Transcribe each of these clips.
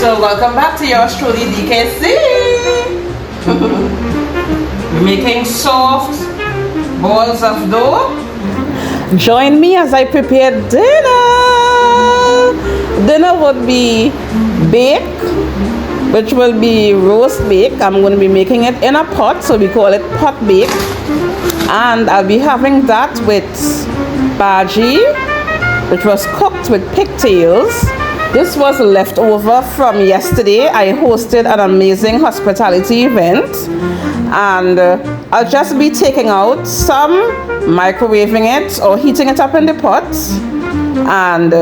So welcome back to yours truly DKC. Making soft balls of dough. Join me as I prepare dinner. Dinner would be bake, which will be roast bake. I'm going to be making it in a pot, so we call it pot bake. And I'll be having that with bhaji, which was cooked with pigtails. This was leftover from yesterday. I hosted an amazing hospitality event, and I'll just be taking out some, microwaving it or heating it up in the pot, and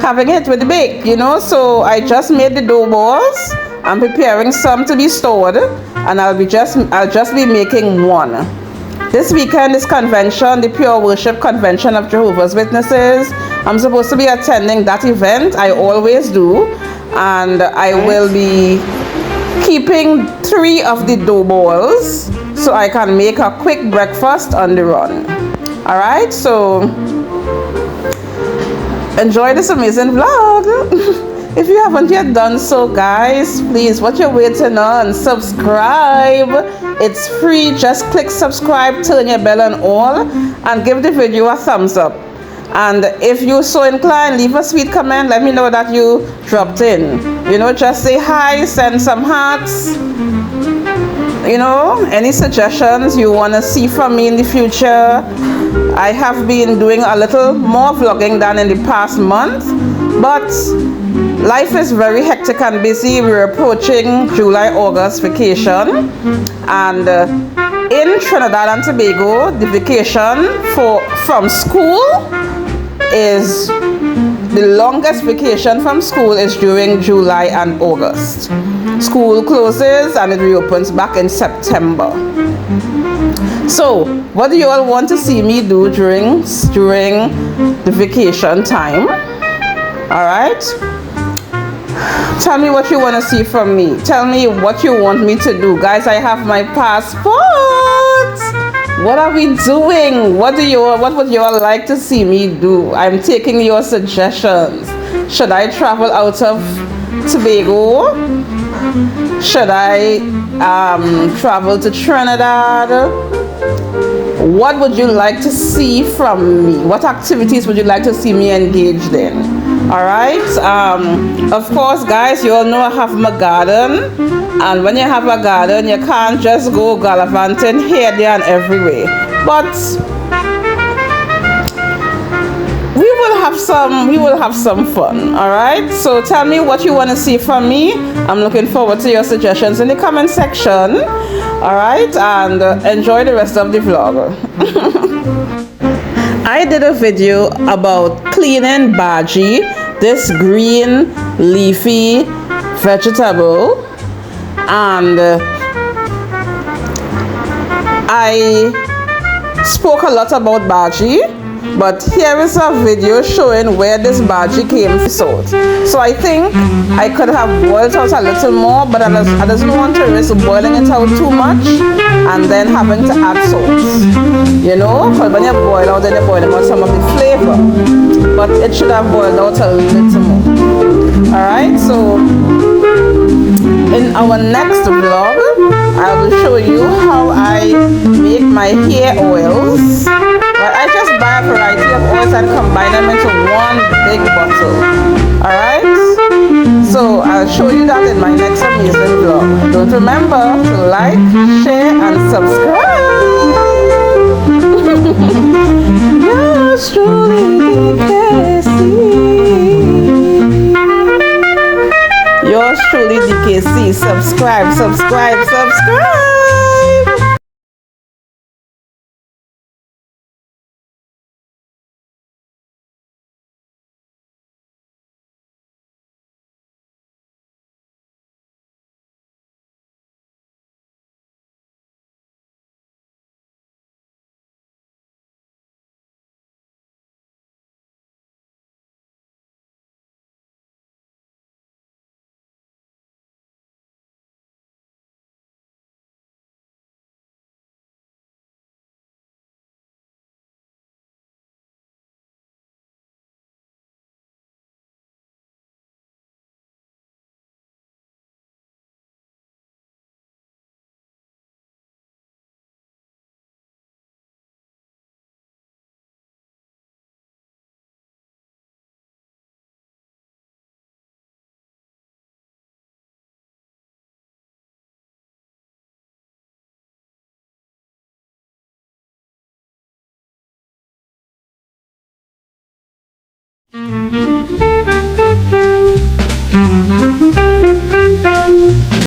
having it with the bake, you know. So I just made the dough balls. I'm preparing some to be stored, and I'll just be making one. This weekend is convention, the Pure Worship Convention of Jehovah's Witnesses. I'm supposed to be attending that event. I always do. And I will be keeping 3 of the dough balls so I can make a quick breakfast on the run. Alright, so enjoy this amazing vlog. If you haven't yet done so, guys, please, what you're waiting on, subscribe. It's free. Just click subscribe, turn your bell on all, and give the video a thumbs up. And if you're so inclined, leave a sweet comment. Let me know that you dropped in. You know, just say hi, send some hearts. You know, any suggestions you want to see from me in the future. I have been doing a little more vlogging than in the past month, but life is very hectic and busy. We're approaching July-August vacation, and in Trinidad and Tobago, the vacation from school is the longest vacation from school is during July and August. School closes and it reopens back in September. So, what do you all want to see me do during the vacation time? All right. Tell me what you want to see from me. Tell me what you want me to do. Guys, I have my passport. What are we doing? What would you all like to see me do? I'm taking your suggestions. Should I travel out of Tobago? Should I travel to Trinidad? What would you like to see from me? What activities would you like to see me engaged in? Alright, of course, guys, you all know I have my garden, and when you have a garden, you can't just go gallivanting here, there, and everywhere. But we will have some fun. Alright, so tell me what you want to see from me. I'm looking forward to your suggestions in the comment section. Alright, and enjoy the rest of the vlog. I did a video about cleaning bhaji, this green leafy vegetable, and I spoke a lot about bhaji, but here is a video showing where this bhaji came from. So I think I could have boiled out a little more, but I doesn't want to risk boiling it out too much and then having to add salt. You know, because when you boil out, then you're boiling out some of the flavor. But it should have boiled out a little more. Alright, so in our next vlog, I will show you how I make my hair oils. But I just buy a variety of oils and combine them into one big bottle. Alright? So I'll show you that in my next amazing vlog. Don't remember to like, share, and subscribe. Yours truly DKC. Yours truly DKC. Subscribe, subscribe, subscribe.